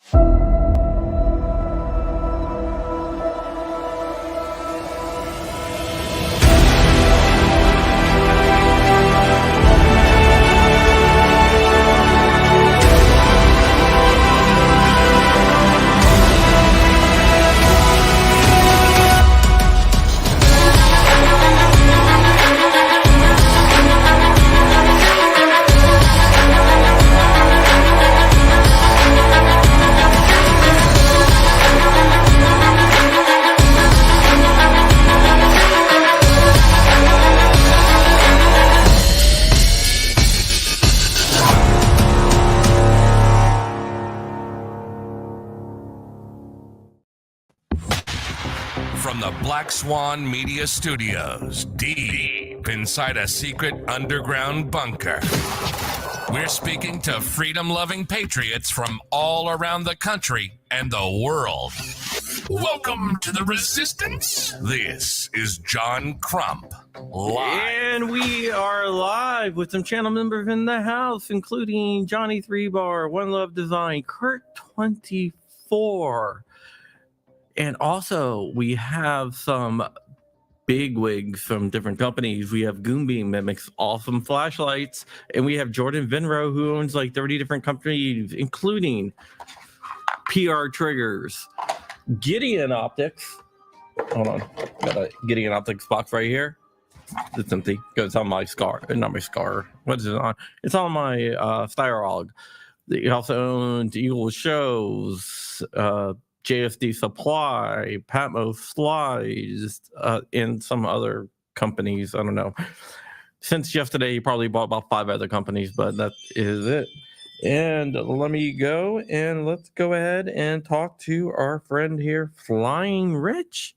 From the Black Swan Media Studios, deep inside a secret underground bunker, we're speaking to freedom-loving patriots from all around the country and the world. Welcome to the Resistance. This is John Crump, live. And we are live with some channel members in the house, including Johnny 3-Bar, One Love Design, Kurt 24. And also, we have some bigwigs from different companies. We have Goonbeam that makes awesome flashlights. And we have Jordan Vinro, who owns like 30 different companies, including PR Triggers, Gideon Optics. Hold on. Got a Gideon Optics box right here. It's empty. It's on my scar. Not my scar. What is it on? It's on my Styrolog. He also owns Eagle Shows, JSD Supply, Patmos Slides, and some other companies. I don't know. Since yesterday, he probably bought about 5 other companies, but that is it. And let me go and let's go ahead and talk to our friend here, Flying Rich,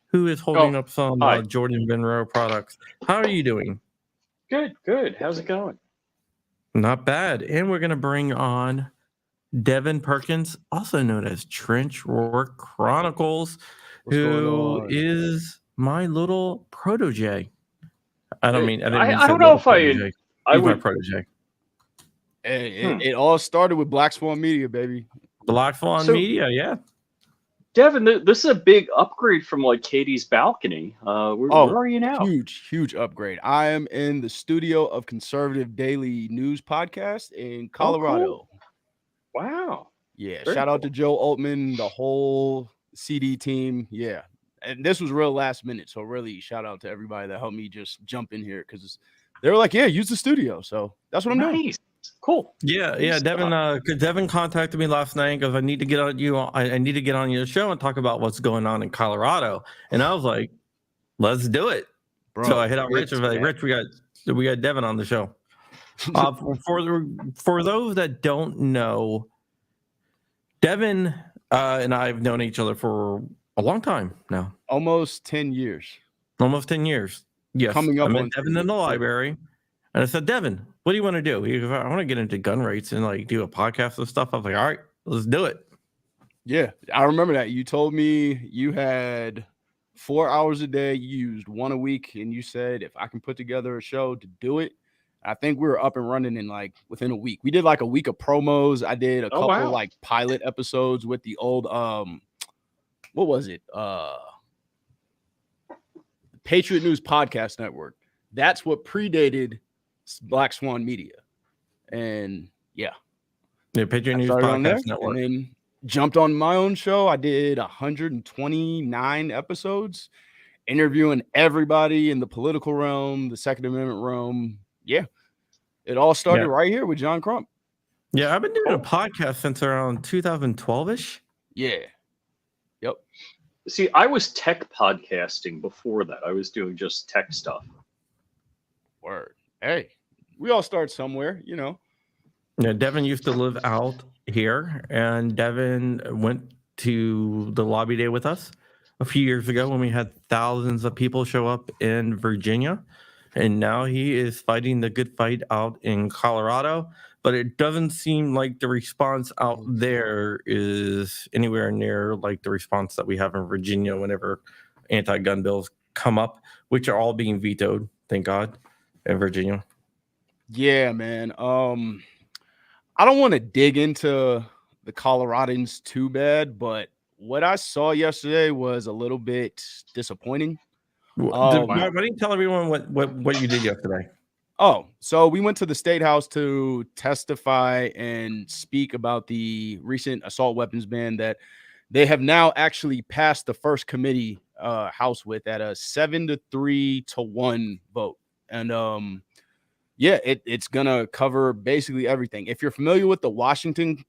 who is holding up some Jordan Vinro products. How are you doing? Good, good. How's it going? Not bad. And we're going to bring on Devin Perkins, also known as Trench Roar Chronicles, who is my little protege. I don't know if I would my protege. It all started with Black Swan Media, baby. Black Swan Media, yeah. Devin, this is a big upgrade from like Katie's balcony. Where are you now? Huge upgrade. I am in the studio of Conservative Daily News Podcast in Colorado. Oh, cool. Wow. Yeah. Very shout out to Joe Altman, the whole CD team. Yeah. And this was real last minute. So really shout out to everybody that helped me just jump in here because they were like, yeah, use the studio. So that's what I'm doing. Cool. Yeah. Devin contacted me last night because I need to get on you. I need to get on your show and talk about what's going on in Colorado. And I was like, let's do it. Bro, so I hit out Rich. I was like, Rich, we got Devin on the show. For those that don't know, Devin and I have known each other for a long time now. Almost 10 years. Yes. Coming up, I met Devin in the library, and I said, Devin, what do you want to do? He goes, I want to get into gun rates and like do a podcast and stuff. I was like, all right, let's do it. Yeah, I remember that. You told me you had 4 hours a day, you used 1 a week, and you said if I can put together a show to do it. I think we were up and running in like within a week. We did like a week of promos. I did a couple like pilot episodes with the old what was it? Patriot News Podcast Network. That's what predated Black Swan Media. And yeah, Patriot News Podcast Network. And then jumped on my own show. I did 129 episodes, interviewing everybody in the political realm, the Second Amendment realm. Yeah, it all started right here with John Crump. Yeah, I've been doing a podcast since around 2012-ish. Yeah. Yep. See, I was tech podcasting before that. I was doing just tech stuff. Word. Hey, we all start somewhere, you know. Yeah, Devin used to live out here, and Devin went to the lobby day with us a few years ago when we had thousands of people show up in Virginia. And now he is fighting the good fight out in Colorado, but it doesn't seem like the response out there is anywhere near like the response that we have in Virginia whenever anti-gun bills come up, which are all being vetoed, thank God, in Virginia. Yeah, man. I don't want to dig into the Coloradans too bad, but what I saw yesterday was a little bit disappointing. Why don't you tell everyone what you did yesterday? Oh, so we went to the State House to testify and speak about the recent assault weapons ban that they have now actually passed the first committee house with at a 7-3-1 vote. And yeah, it's gonna cover basically everything. If you're familiar with the Washington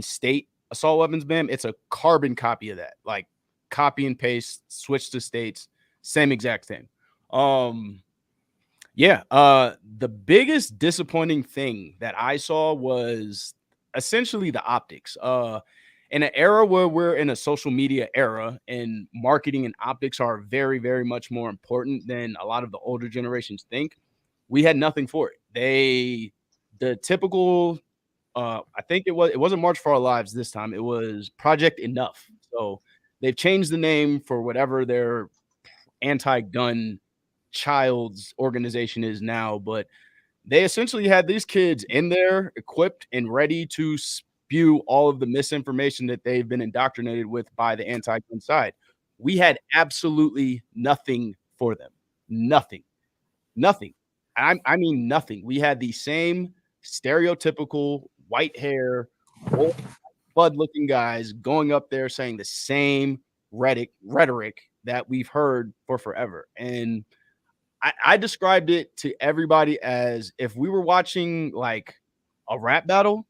State assault weapons ban, it's a carbon copy of that, like copy and paste, switch to states, same exact thing. Yeah, the biggest disappointing thing that I saw was essentially the optics. In an era where we're in a social media era and marketing and optics are very, very much more important than a lot of the older generations think, we had nothing for it. The typical, I think it wasn't March for Our Lives this time. It was Project Enough. So they've changed the name for whatever their anti-gun child's organization is now, but they essentially had these kids in there equipped and ready to spew all of the misinformation that they've been indoctrinated with by the anti-gun side. We had absolutely nothing for them. Nothing. I mean nothing. We had the same stereotypical white hair, old bud looking guys going up there saying the same rhetoric that we've heard for forever. And I described it to everybody as if we were watching like a rap battle,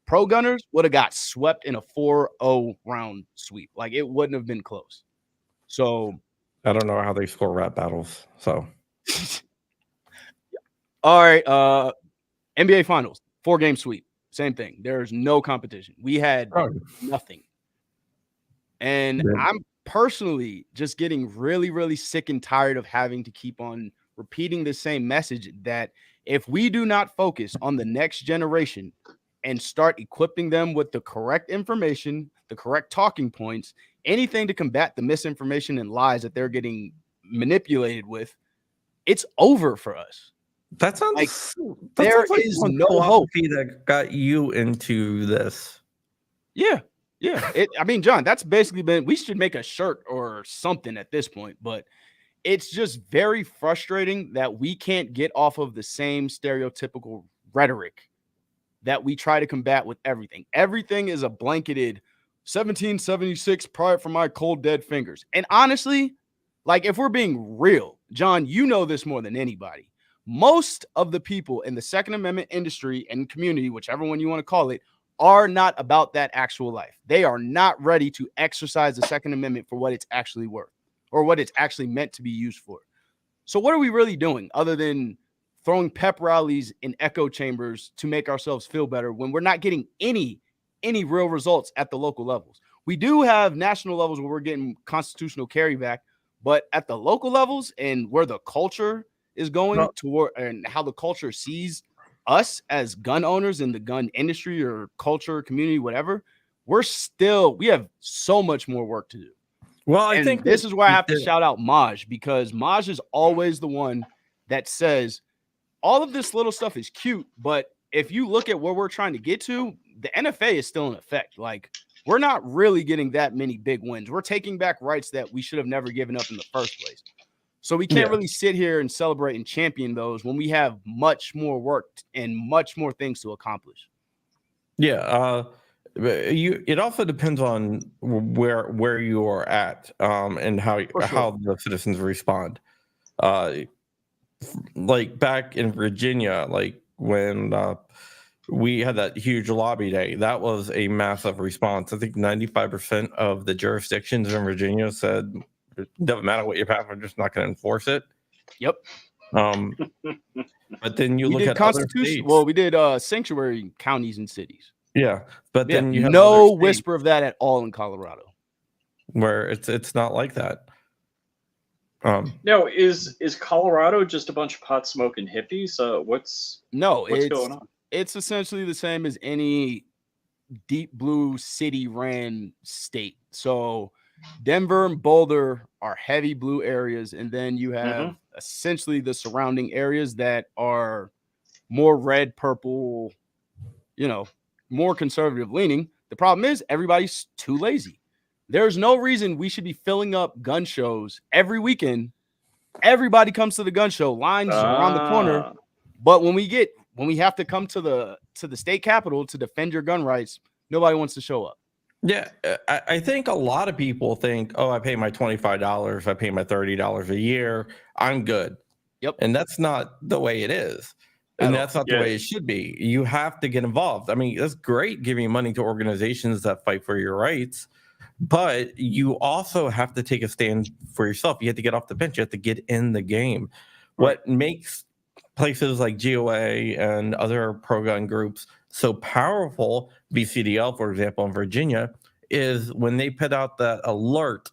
pro gunners would have got swept in a 4-0 round sweep. Like it wouldn't have been close. So I don't know how they score rap battles. So all right, NBA Finals, 4-game sweep, same thing. There's no competition. We had nothing. And I'm personally just getting really, really sick and tired of having to keep on repeating the same message that if we do not focus on the next generation and start equipping them with the correct information, the correct talking points, anything to combat the misinformation and lies that they're getting manipulated with, it's over for us. That sounds like there is no hope that got you into this. Yeah. I mean, John, that's basically been. We should make a shirt or something at this point, but it's just very frustrating that we can't get off of the same stereotypical rhetoric that we try to combat with everything. Everything is a blanketed 1776 prior from my cold dead fingers. And honestly, like if we're being real, John, you know this more than anybody. Most of the people in the Second Amendment industry and community, whichever one you want to call it, are not about that actual life. They are not ready to exercise the Second Amendment for what it's actually worth or what it's actually meant to be used for. So what are we really doing other than throwing pep rallies in echo chambers to make ourselves feel better when we're not getting any real results at the local levels? We do have national levels where we're getting constitutional carry back, but at the local levels and where the culture is going toward and how the culture sees us as gun owners in the gun industry or culture, community, whatever, we have so much more work to do. Well, I think this is where I have to shout out Maj, because Maj is always the one that says all of this little stuff is cute, but if you look at where we're trying to get to, the NFA is still in effect. Like we're not really getting that many big wins. We're taking back rights that we should have never given up in the first place. So we can't really sit here and celebrate and champion those when we have much more work and much more things to accomplish. Yeah. It also depends on where you are at and how the citizens respond. Like back in Virginia, like when we had that huge lobby day, that was a massive response. I think 95% of the jurisdictions in Virginia said it doesn't matter what you pass, we're just not going to enforce it. Yep. But then you look at other states. Well, we did sanctuary counties and cities. Yeah, but then you have no whisper of that at all in Colorado, where it's not like that. No, is Colorado just a bunch of pot smoking hippies? What's going on? It's essentially the same as any deep blue city ran state. So Denver and Boulder are heavy blue areas, and then you have essentially the surrounding areas that are more red, purple, more conservative leaning. The problem is everybody's too lazy. There's no reason we should be filling up gun shows every weekend. Everybody comes to the gun show, lines around the corner. But when we have to come to the state capitol to defend your gun rights, nobody wants to show up. Yeah, I think a lot of people think, oh, I pay my $25, I pay my $30 a year, I'm good. Yep. And that's not the way it is. And that's not the way it should be. You have to get involved. I mean, it's great giving money to organizations that fight for your rights, but you also have to take a stand for yourself. You have to get off the bench. You have to get in the game. Right. What makes places like GOA and other pro-gun groups so powerful, BCDL, for example, in Virginia, is when they put out that alert,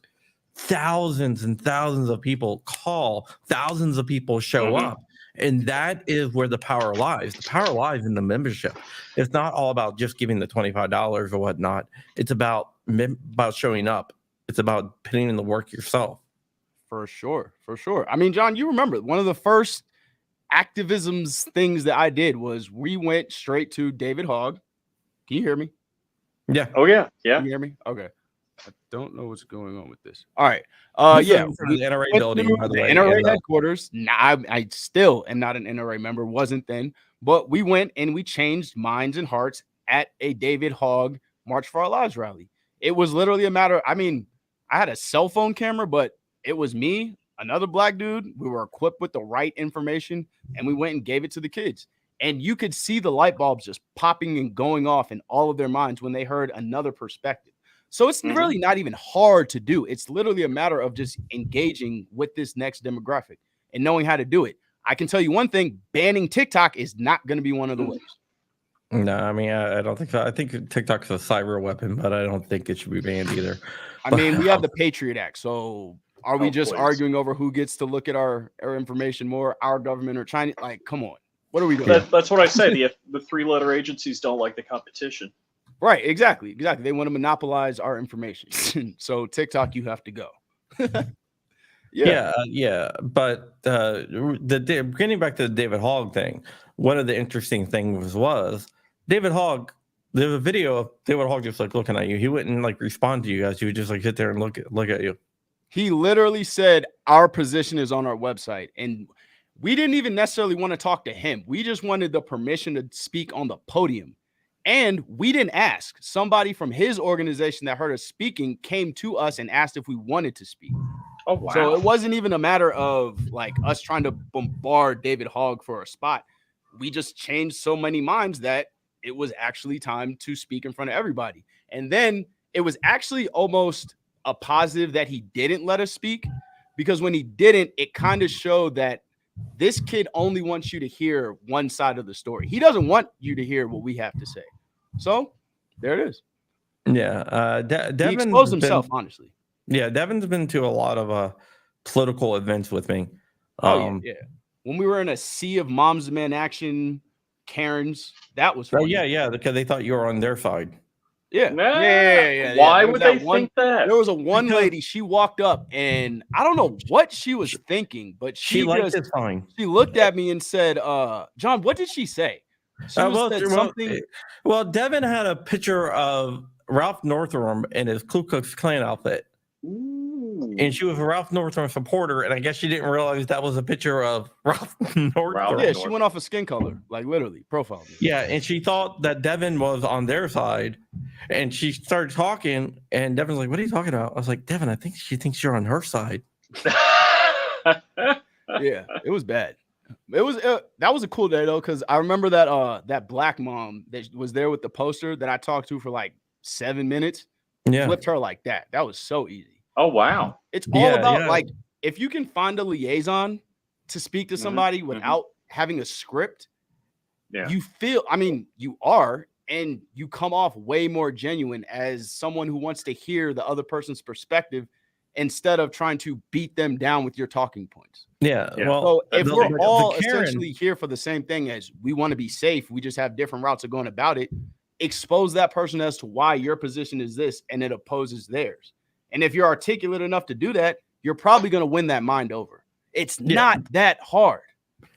thousands and thousands of people call, thousands of people show up. And that is where the power lies. The power lies in the membership. It's not all about just giving the $25 or whatnot. It's about showing up. It's about putting in the work yourself. For sure. For sure. I mean, John, you remember one of the first activisms things that I did was we went straight to David Hogg. Can you hear me? Yeah. Oh, yeah. Yeah. Can you hear me? Okay. I don't know what's going on with this. All right. Yeah. For the NRA building, by the way. NRA headquarters. I still am not an NRA member. Wasn't then. But we went and we changed minds and hearts at a David Hogg March for Our Lives rally. It was literally a matter. I mean, I had a cell phone camera, but it was me, another black dude. We were equipped with the right information, and we went and gave it to the kids. And you could see the light bulbs just popping and going off in all of their minds when they heard another perspective. So it's really not even hard to do. It's literally a matter of just engaging with this next demographic and knowing how to do it. I can tell you one thing, banning TikTok is not going to be one of the ways. No, I mean, I don't think so. I think TikTok's a cyber weapon, but I don't think it should be banned either. I mean, we have the Patriot Act. So are we just arguing over who gets to look at our information more, our government or China? Like, come on. What are we doing? That's what I say. The three-letter agencies don't like the competition. Right, exactly. They want to monopolize our information. So TikTok, you have to go. Yeah. But getting back to the David Hogg thing, one of the interesting things was David Hogg. There's a video of David Hogg just like looking at you. He wouldn't like respond to you guys. He would just like sit there and look at you. He literally said our position is on our website, and we didn't even necessarily want to talk to him. We just wanted the permission to speak on the podium. And we didn't ask. Somebody from his organization that heard us speaking came to us and asked if we wanted to speak. Oh, wow. So it wasn't even a matter of like us trying to bombard David Hogg for a spot. We just changed so many minds that it was actually time to speak in front of everybody. And then it was actually almost a positive that he didn't let us speak, because when he didn't, it kind of showed that this kid only wants you to hear one side of the story. He doesn't want you to hear what we have to say. So there it is. Yeah. Devin he exposed himself, honestly. Yeah. Devin's been to a lot of political events with me. Yeah. When we were in a sea of moms and men action, Karens, that was funny. Yeah, because they thought you were on their side. Yeah. Why would they think that? There was one lady, she walked up and I don't know what she was thinking, but she liked it fine. She looked at me and said, John, what did she say? Said something. Well, Devin had a picture of Ralph Northam in his Ku Klux Klan outfit. Ooh. And she was a Ralph Northam supporter, and I guess she didn't realize that was a picture of Ralph Northam. Yeah, she went off of skin color, like literally, profile. Yeah, and she thought that Devin was on their side, and she started talking, and Devin's like, what are you talking about? I was like, Devin, I think she thinks you're on her side. Yeah, it was bad. It was that was a cool day, though, because I remember that black mom that was there with the poster that I talked to for like 7 minutes. Yeah. Flipped her like that. That was so easy. Oh, wow. It's all about like if you can find a liaison to speak to somebody without having a script, you feel, I mean, you are, and you come off way more genuine as someone who wants to hear the other person's perspective instead of trying to beat them down with your talking points. Yeah. Well, so if we're all essentially here for the same thing, as we want to be safe, we just have different routes of going about it. Expose that person as to why your position is this and it opposes theirs. And if you're articulate enough to do that, you're probably going to win that mind over. It's not that hard.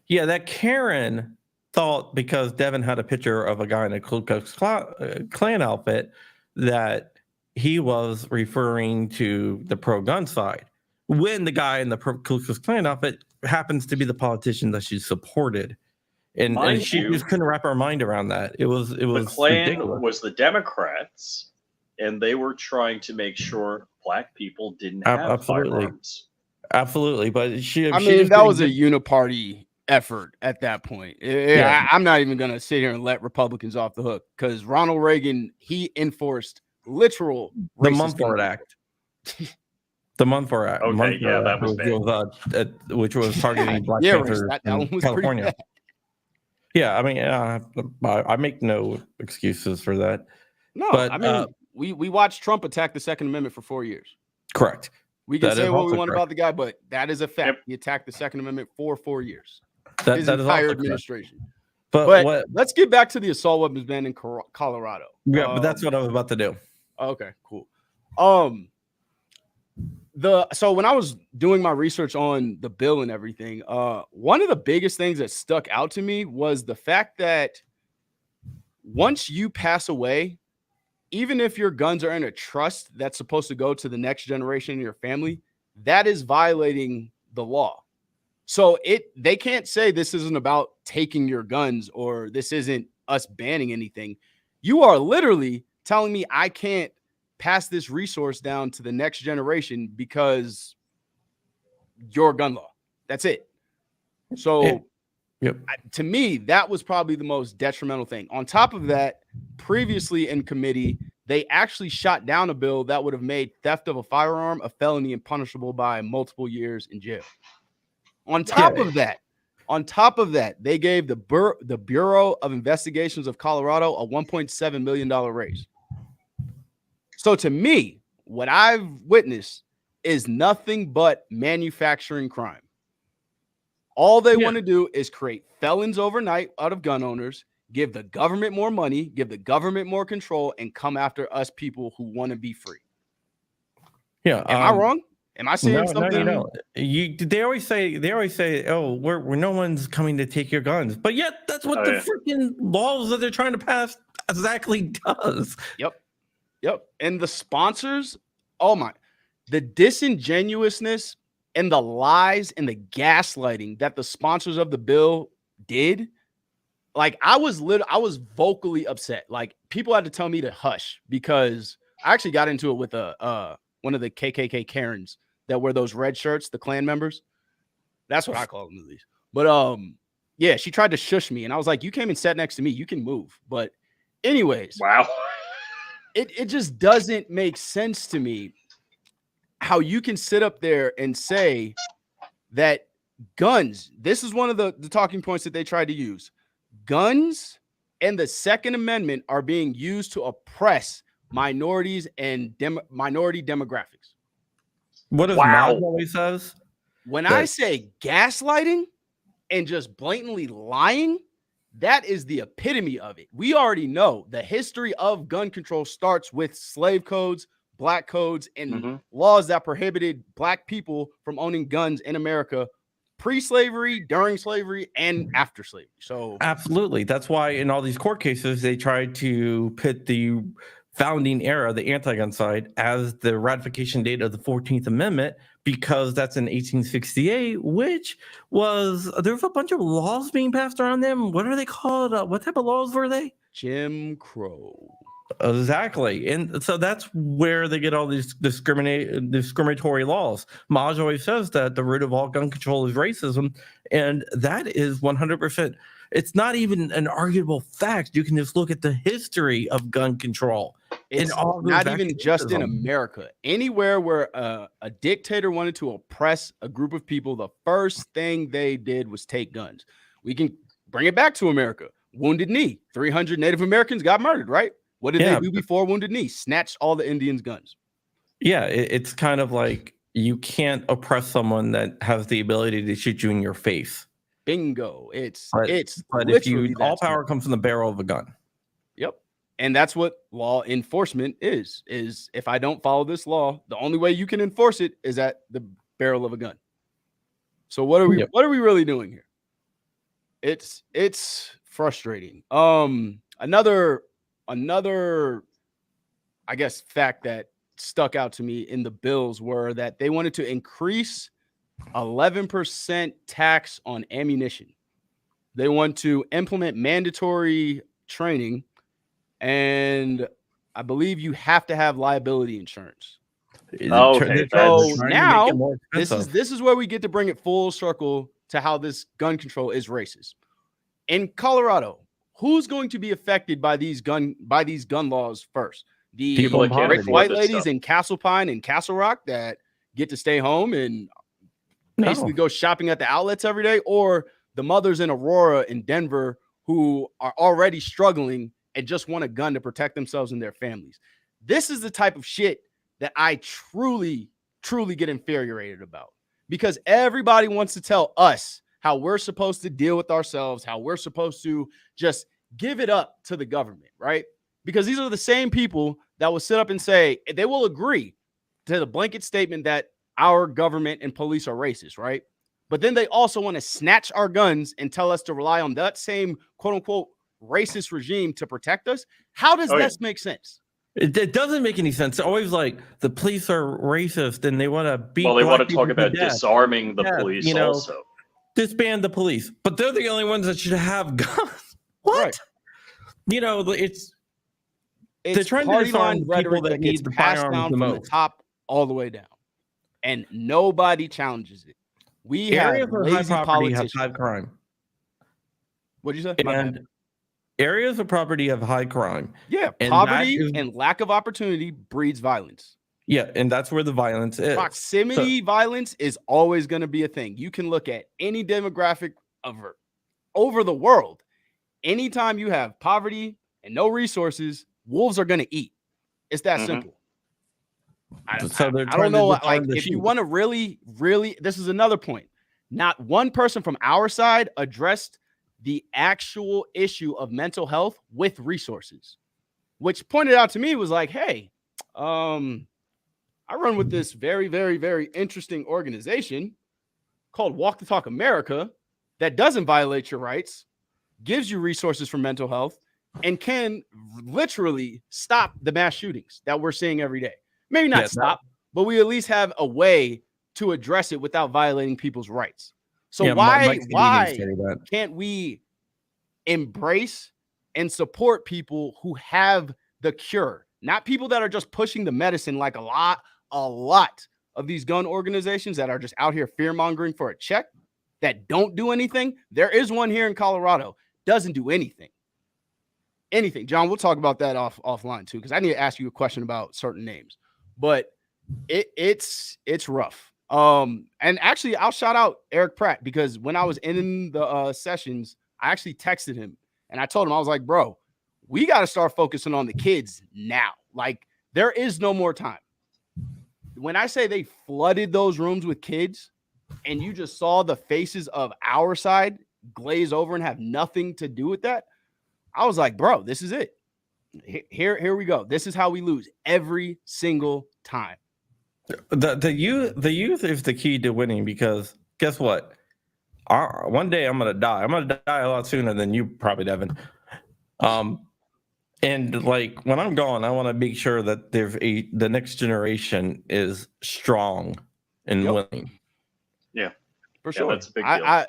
Yeah, that Karen thought because Devin had a picture of a guy in a Ku Klux Klan outfit that he was referring to the pro-gun side when the guy in the Ku Klux Klan outfit happens to be the politician that she supported. And she just couldn't wrap her mind around that. It was the Klan ridiculous. Was the Democrats, and they were trying to make sure black people didn't have firearms. Absolutely, but I mean, that was a uniparty effort at that point. I'm not even gonna sit here and let Republicans off the hook, because Ronald Reagan, he enforced literal the Mumford Act. The Mumford Act. Okay, Mumford yeah, that was bad. Which was targeting Black Panthers in California. Yeah, I mean, I make no excuses for that. No, but I mean, we watched Trump attack the Second Amendment for 4 years. Correct. We can say what we want about the guy, but that is a fact. Yep. He attacked the Second Amendment for 4 years. His entire administration. But let's get back to the assault weapons ban in Colorado. Yeah, but that's what I was about to do. Okay, cool. So when I was doing my research on the bill and everything, one of the biggest things that stuck out to me was the fact that once you pass away, even if your guns are in a trust that's supposed to go to the next generation in your family, that is violating the law. So they can't say this isn't about taking your guns or this isn't us banning anything. You are literally telling me I can't pass this resource down to the next generation because your gun law. That's it. So to me, that was probably the most detrimental thing. On top of that, previously in committee, they actually shot down a bill that would have made theft of a firearm a felony and punishable by multiple years in jail. On top of that, they gave the Bureau of Investigations of Colorado a $1.7 million raise. So to me, what I've witnessed is nothing but manufacturing crime. All they want to do is create felons overnight out of gun owners, give the government more money, give the government more control, and come after us people who want to be free. Yeah. Am I wrong? Am I saying something? No. They always say, oh, we're no one's coming to take your guns. But yet that's what freaking laws that they're trying to pass exactly does. Yep. And the sponsors, the disingenuousness and the lies and the gaslighting that the sponsors of the bill did. Like I was vocally upset. Like people had to tell me to hush because I actually got into it with one of the KKK Karens that wear those red shirts, the Klan members. That's what I call them at least. But yeah, she tried to shush me and I was like, you came and sat next to me. You can move. But anyways, wow. It just doesn't make sense to me how you can sit up there and say that guns, this is one of the talking points that they tried to use. Guns and the Second Amendment are being used to oppress minorities and minority demographics. What does Maj always says? When I say gaslighting and just blatantly lying, that is the epitome of it. We already know the history of gun control starts with slave codes, black codes, and laws that prohibited black people from owning guns in America pre-slavery, during slavery, and after slavery. So absolutely. That's why in all these court cases, they tried to pit the founding era, the anti-gun side, as the ratification date of the 14th Amendment, because that's in 1868, which was, there was a bunch of laws being passed around them. What are they called? What type of laws were they? Jim Crow. Exactly. And so that's where they get all these discriminatory laws. Maj always says that the root of all gun control is racism. And that is 100%. It's not even an arguable fact. You can just look at the history of gun control. It's not even just in America. Anywhere where a dictator wanted to oppress a group of people, the first thing they did was take guns. We can bring it back to America. Wounded Knee. 300 Native Americans got murdered, right? What did they do before Wounded Knee? Snatched all the Indians' guns. Yeah, it's kind of like you can't oppress someone that has the ability to shoot you in your face. Bingo. But if all power comes from the barrel of a gun. Yep. And that's what law enforcement is if I don't follow this law, the only way you can enforce it is at the barrel of a gun. So what are we really doing here? It's frustrating. Another I guess, fact that stuck out to me in the bills were that they wanted to increase 11% tax on ammunition. They want to implement mandatory training, and I believe you have to have liability insurance. Okay, so now this is where we get to bring it full circle to how this gun control is racist. In Colorado, who's going to be affected by these gun laws first? The rich white ladies in Castle Pine and Castle Rock that get to stay home and basically go shopping at the outlets every day, or the mothers in Aurora and Denver who are already struggling and just want a gun to protect themselves and their families. This is the type of shit that I truly, truly get infuriated about, because everybody wants to tell us how we're supposed to deal with ourselves, how we're supposed to just give it up to the government, right? Because these are the same people that will sit up and say they will agree to the blanket statement that our government and police are racist, right? But then they also want to snatch our guns and tell us to rely on that same quote unquote racist regime to protect us. How does this make sense? It doesn't make any sense. It's always like the police are racist and they want to beat. Well, they want to talk about disarming the police, also disband the police, but they're the only ones that should have guns. What? Right. It's they're trying to disarm people that need the firearms the most, from the top all the way down, and nobody challenges it. We areas have where high property have high crime. What'd you say? And areas of property have high crime. Yeah, and poverty and lack of opportunity breeds violence. Yeah, and that's where the violence is. Proximity violence is always going to be a thing. You can look at any demographic over the world. Anytime you have poverty and no resources, wolves are going to eat. It's that simple. I don't know. Like, if you want to really, this is another point. Not one person from our side addressed the actual issue of mental health with resources, which pointed out to me was like, hey, I run with this very, very, very interesting organization called Walk the Talk America that doesn't violate your rights, gives you resources for mental health, and can literally stop the mass shootings that we're seeing every day. Maybe not stop, but we at least have a way to address it without violating people's rights. So why can't we embrace and support people who have the cure, not people that are just pushing the medicine like a lot of these gun organizations that are just out here fear-mongering for a check that don't do anything? There is one here in Colorado, doesn't do anything. John, we'll talk about that offline too, because I need to ask you a question about certain names. But it's rough. And actually, I'll shout out Eric Pratt, because when I was in the sessions, I actually texted him and I told him, I was like, bro, we got to start focusing on the kids now. Like, there is no more time. When I say they flooded those rooms with kids and you just saw the faces of our side glaze over and have nothing to do with that, I was like, bro, this is it. Here we go. This is how we lose every single time. The youth is the key to winning, because guess what? One day I'm gonna die. I'm gonna die a lot sooner than you probably, Devin. And like, when I'm gone, I want to make sure that the next generation is strong and winning. Yeah, for sure. That's a big deal.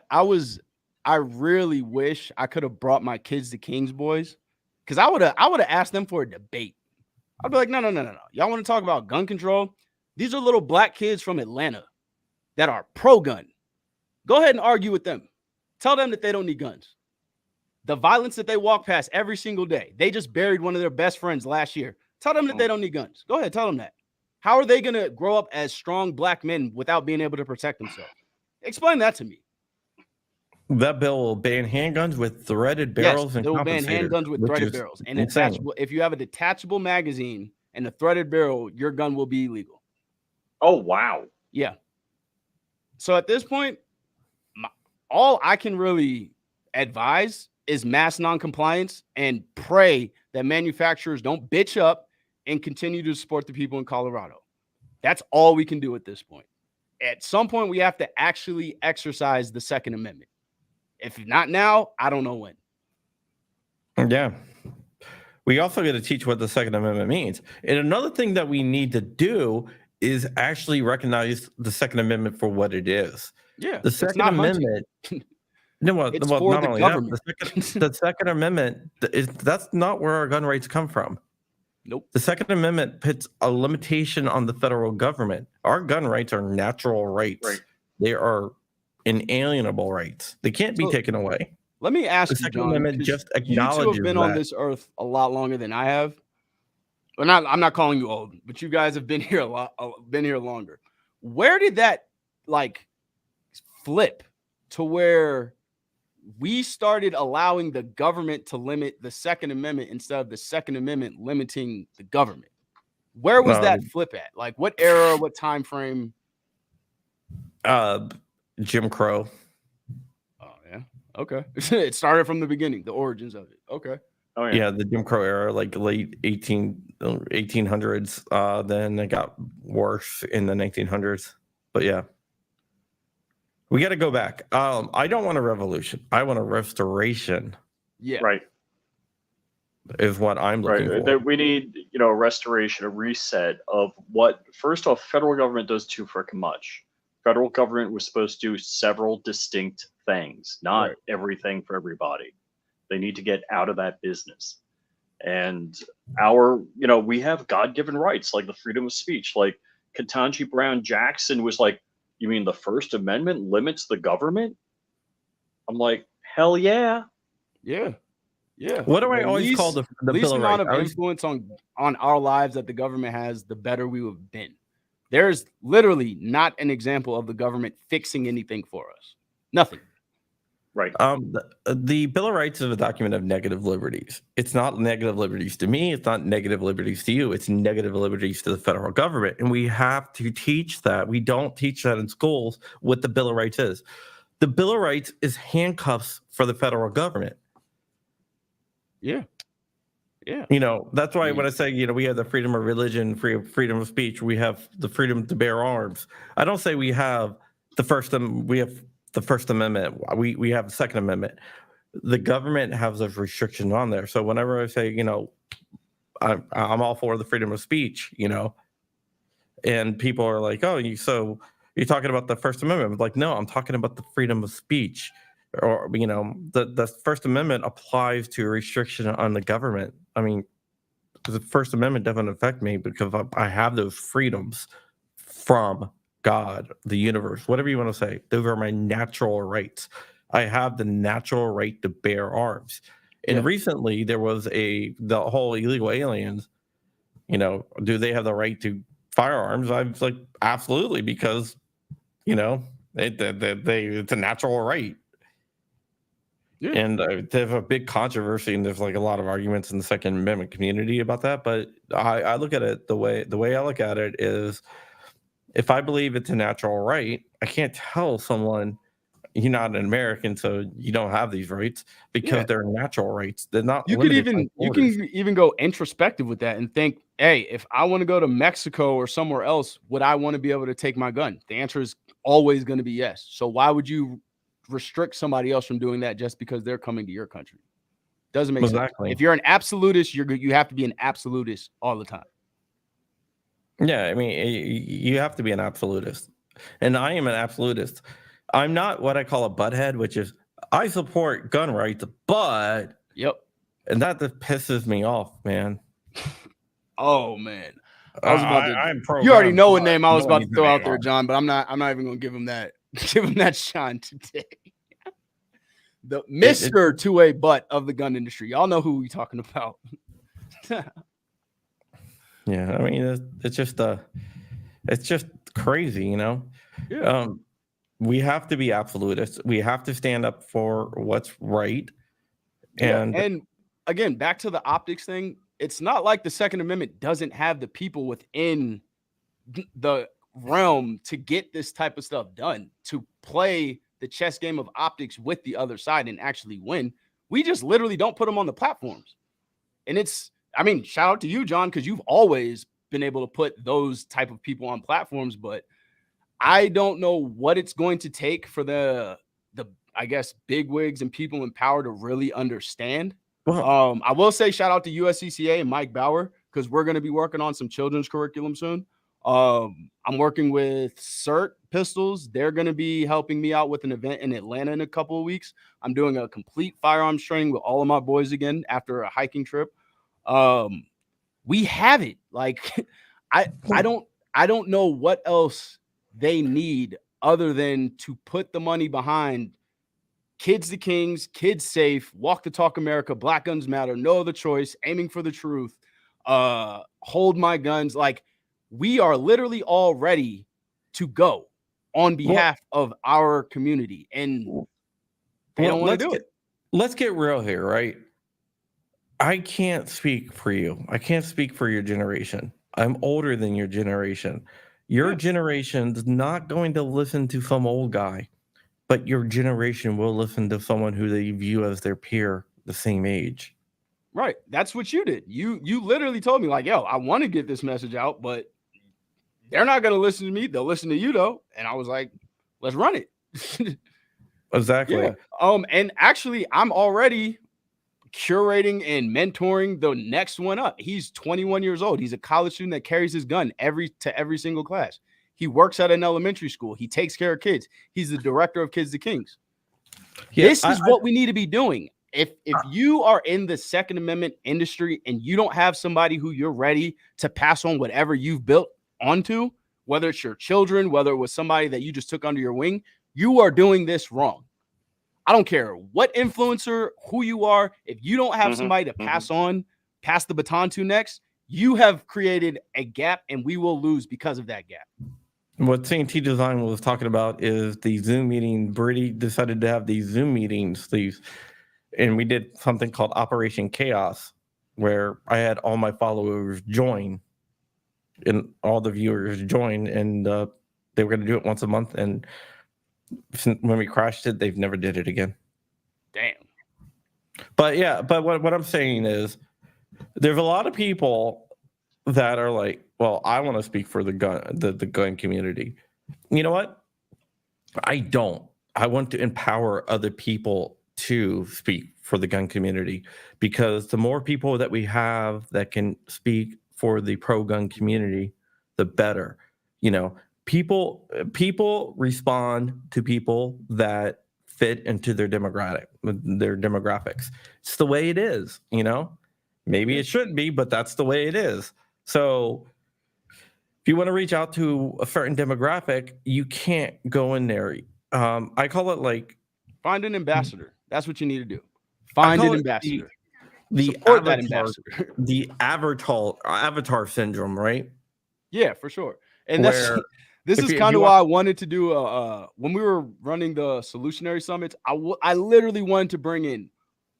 I really wish I could have brought my kids to King's Boys, because I would have asked them for a debate. I'd be like, no. Y'all want to talk about gun control? These are little black kids from Atlanta that are pro-gun. Go ahead and argue with them. Tell them that they don't need guns. The violence that they walk past every single day. They just buried one of their best friends last year. Tell them that they don't need guns. Go ahead, tell them that. How are they going to grow up as strong black men without being able to protect themselves? Explain that to me. That bill will ban handguns with threaded barrels, and it will ban handguns with threaded barrels. And if you have a detachable magazine and a threaded barrel, your gun will be illegal. Oh, wow. Yeah. So at this point, all I can really advise is mass noncompliance and pray that manufacturers don't bitch up and continue to support the people in Colorado. That's all we can do at this point. At some point, we have to actually exercise the Second Amendment. If not now, I don't know when. Yeah. we also got to teach what the Second Amendment means. And another thing that we need to do is actually recognize the Second Amendment for what it is. Yeah, The Second Amendment. No, well, it's well, for not the only government. that, the Second Amendment that's not where our gun rights come from. Nope. The Second Amendment puts a limitation on the federal government. Our gun rights are natural rights. Right. They are inalienable rights. They can't be taken away. Let me ask The you, Second John, Amendment just acknowledges you two have been on that. this earth a lot longer than I have. Well, I'm not calling you old, but you guys have been here been here longer. Where did that like flip to where we started allowing the government to limit the Second Amendment instead of the Second Amendment limiting the government? Where was that flip at? Like what era, what time frame? Jim Crow. Oh yeah. Okay. It started from the beginning, the origins of it. Okay. Oh Yeah, the Jim Crow era, like late 1800s. Then it got worse in the 1900s. But yeah. We got to go back. I don't want a revolution. I want a restoration. Yeah. Right. Is what I'm looking for. That we need, a restoration, a reset of what, first off, federal government does too freaking much. Federal government was supposed to do several distinct things, not everything for everybody. They need to get out of that business. And we have God-given rights, like the freedom of speech. Like Ketanji Brown Jackson was like, you mean the First Amendment limits the government? I'm like, hell yeah. Yeah. Yeah. What do I always call the least Bill of amount Rights? of influence on our lives that the government has, the better we would have been. There's literally not an example of the government fixing anything for us. Nothing. Right. The Bill of Rights is a document of negative liberties. It's not negative liberties to me. It's not negative liberties to you. It's negative liberties to the federal government. And we have to teach that. We don't teach that in schools what the Bill of Rights is. The Bill of Rights is handcuffs for the federal government. Yeah. Yeah. That's why when I say, we have the freedom of religion, freedom of speech, we have the freedom to bear arms. I don't say we have the First Amendment. We have the Second Amendment. The government has those restrictions on there. So whenever I say, I'm all for the freedom of speech, and people are like, oh, so you're talking about the First Amendment. I'm like, no, I'm talking about the freedom of speech. Or, the First Amendment applies to a restriction on the government. I mean, the First Amendment doesn't affect me because I have those freedoms from God, the universe, whatever you want to say. Those are my natural rights. I have the natural right to bear arms. And recently there was the whole illegal aliens, do they have the right to firearms? I was like, absolutely, because, it's a natural right. Yeah. And there's a big controversy, and there's like a lot of arguments in the Second Amendment community about that. But I look at it the way I look at it is, if I believe it's a natural right, I can't tell someone you're not an American, so you don't have these rights, because they're natural rights. They're not. You can even go introspective with that and think, hey, if I want to go to Mexico or somewhere else, would I want to be able to take my gun? The answer is always going to be yes. So why would you restrict somebody else from doing that just because they're coming to your country? Doesn't make sense. If you're an absolutist, you have to be an absolutist all the time. Yeah, I mean, you have to be an absolutist, and I am an absolutist. I'm not what I call a butthead, which is I support gun rights, but and that just pisses me off, man. Oh man, I'm pro. You already know what name I was about to throw out there, John, but I'm not even gonna give him that shine today. The Mr. 2A butt of the gun industry. Y'all know who we're talking about. Yeah, I mean, it's just crazy, Yeah. We have to be absolutists. We have to stand up for what's right. And again, back to the optics thing. It's not like the Second Amendment doesn't have the people within the realm to get this type of stuff done, to play the chess game of optics with the other side and actually win. We just literally don't put them on the platforms. And shout out to you, John, because you've always been able to put those type of people on platforms, but I don't know what it's going to take for the I guess bigwigs and people in power to really understand Well, I will say shout out to USCCA and Mike Bauer because we're going to be working on some children's curriculum soon. I'm working with CERT Pistols. They're going to be helping me out with an event in Atlanta in a couple of weeks. I'm doing a complete firearms training with all of my boys again after a hiking trip. We have it. Like I don't know what else they need other than to put the money behind Kids to Kings, Kids Safe, Walk the Talk America, Black Guns Matter, No Other Choice, Aiming for the Truth, Hold My Guns. Like, we are literally all ready to go on behalf of our community. And they don't want to do it. Let's get real here, right? I can't speak for you. I can't speak for your generation. I'm older than your generation. Your generation's not going to listen to some old guy, but your generation will listen to someone who they view as their peer, the same age. Right. That's what you did. You literally told me, like, yo, I want to get this message out, but they're not going to listen to me. They'll listen to you, though. And I was like, let's run it. Exactly. Yeah. And actually, I'm already curating and mentoring the next one up. He's 21 years old. He's a college student that carries his gun to every single class. He works at an elementary school. He takes care of kids. He's the director of Kids to Kings. Yeah, this is what we need to be doing. If you are in the Second Amendment industry and you don't have somebody who you're ready to pass on whatever you've built onto, whether it's your children, whether it was somebody that you just took under your wing, you are doing this wrong. I don't care what influencer, who you are. If you don't have somebody to pass the baton to next, you have created a gap and we will lose because of that gap. What CNT Design was talking about is the Zoom meeting. Brady decided to have these Zoom meetings, and we did something called Operation Chaos, where I had all my followers join and all the viewers join, and they were going to do it once a month. And when we crashed it, they've never did it again. Damn. But yeah, but what I'm saying is there's a lot of people that are like, well, I want to speak for the gun community. You know what? I don't. I want to empower other people to speak for the gun community, because the more people that we have that can speak for the pro-gun community, the better. You know, people respond to people that fit into their demographics. It's the way it is, you know. Maybe it shouldn't be, but that's the way it is. So if you want to reach out to a certain demographic, you can't go in there. I call it like find an ambassador. That's what you need to do. Find an ambassador. The avatar syndrome, right? Yeah, for sure. And this is kind of why I wanted to do when we were running the solutionary summits, I literally wanted to bring in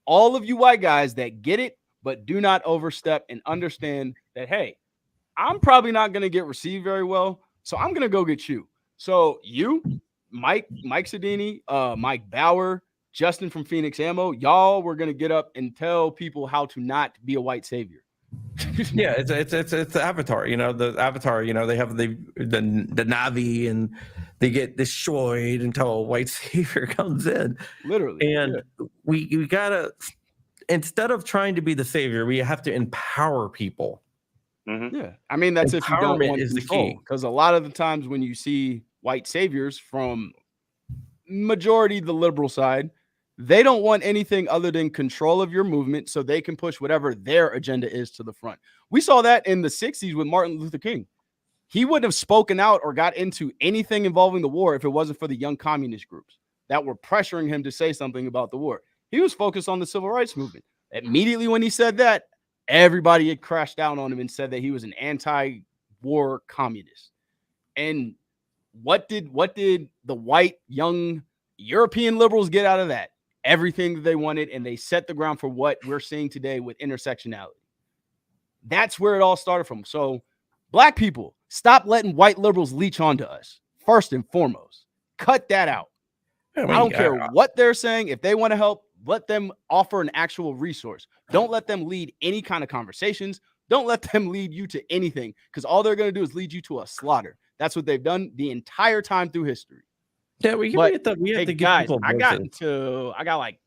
all of you white guys that get it, but do not overstep and understand that, hey, I'm probably not going to get received very well, so I'm going to go get you. So you, Mike Sedini, Mike Bauer, Justin from Phoenix Ammo, y'all were going to get up and tell people how to not be a white savior. Yeah, it's the avatar. You know, the avatar. You know, they have the Navi, and they get destroyed until a white savior comes in. Literally, and we gotta, instead of trying to be the savior, we have to empower people. Yeah, I mean that's if you don't want control, because a lot of the times when you see white saviors from majority the liberal side, they don't want anything other than control of your movement so they can push whatever their agenda is to the front. We saw that in the 60s with Martin Luther King. He wouldn't have spoken out or got into anything involving the war if it wasn't for the young communist groups that were pressuring him to say something about the war. He was focused on the civil rights movement. Immediately when he said that, everybody had crashed down on him and said that he was an anti-war communist. And what did the white young European liberals get out of that? Everything that they wanted, and they set the ground for what we're seeing today with intersectionality. That's where it all started from. So black people, stop letting white liberals leech onto us. First and foremost, cut that out. I don't care what they're saying. If they want to help, let them offer an actual resource. Don't let them lead any kind of conversations. Don't let them lead you to anything, because all they're going to do is lead you to a slaughter. That's what they've done the entire time through history. Yeah, we have to give people I got like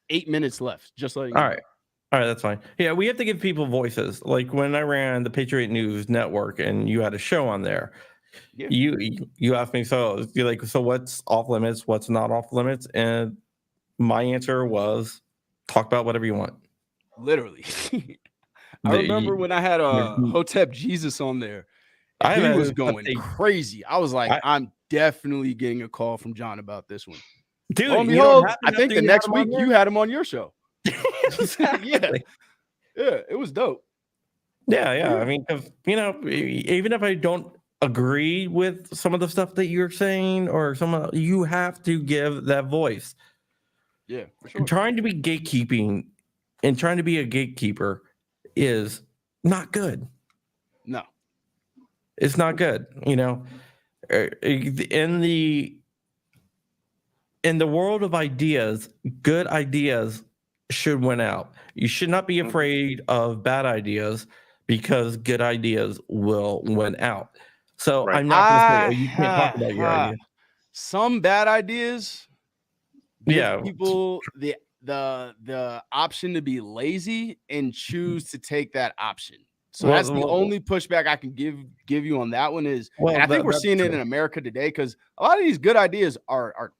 8 minutes left. Just letting you know. All right. All right, that's fine. Yeah, we have to give people voices. Like when I ran the Patriot News Network and you had a show on there, Yeah. you asked me, so you're like, so what's off limits, what's not off limits? And my answer was talk about whatever you want. Literally. I remember when I had Hotep Jesus on there. And he was going crazy. I was like, I'm definitely getting a call from John about this one. Dude, lo and behold, I think the next week you had him on your show. Yeah, it was dope. Yeah. I mean, even if I don't agree with some of the stuff that you're saying, or you have to give that voice. Yeah, for sure. Trying to be gatekeeping and trying to be a gatekeeper is not good. No, it's not good. In the world of ideas, good ideas should win out. You should not be afraid of bad ideas, because good ideas will win out. So I'm not going to say, you can't talk about your idea. Some bad ideas give people the option to be lazy and choose to take that option. So that's the only pushback I can give you on that one is, and I think we're seeing it in America today, because a lot of these good ideas are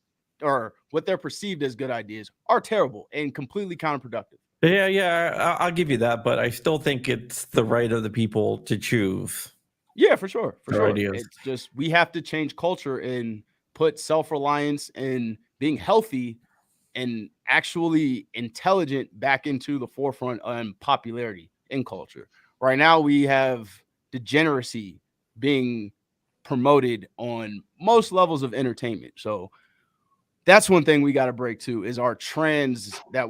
what they're perceived as good ideas are terrible and completely counterproductive. Yeah, I'll give you that, but I still think it's the right of the people to choose. Yeah, for sure. Ideas. It's just we have to change culture and put self-reliance and being healthy and actually intelligent back into the forefront and popularity in culture. Right now, we have degeneracy being promoted on most levels of entertainment. So that's one thing we got to break too, is our trends that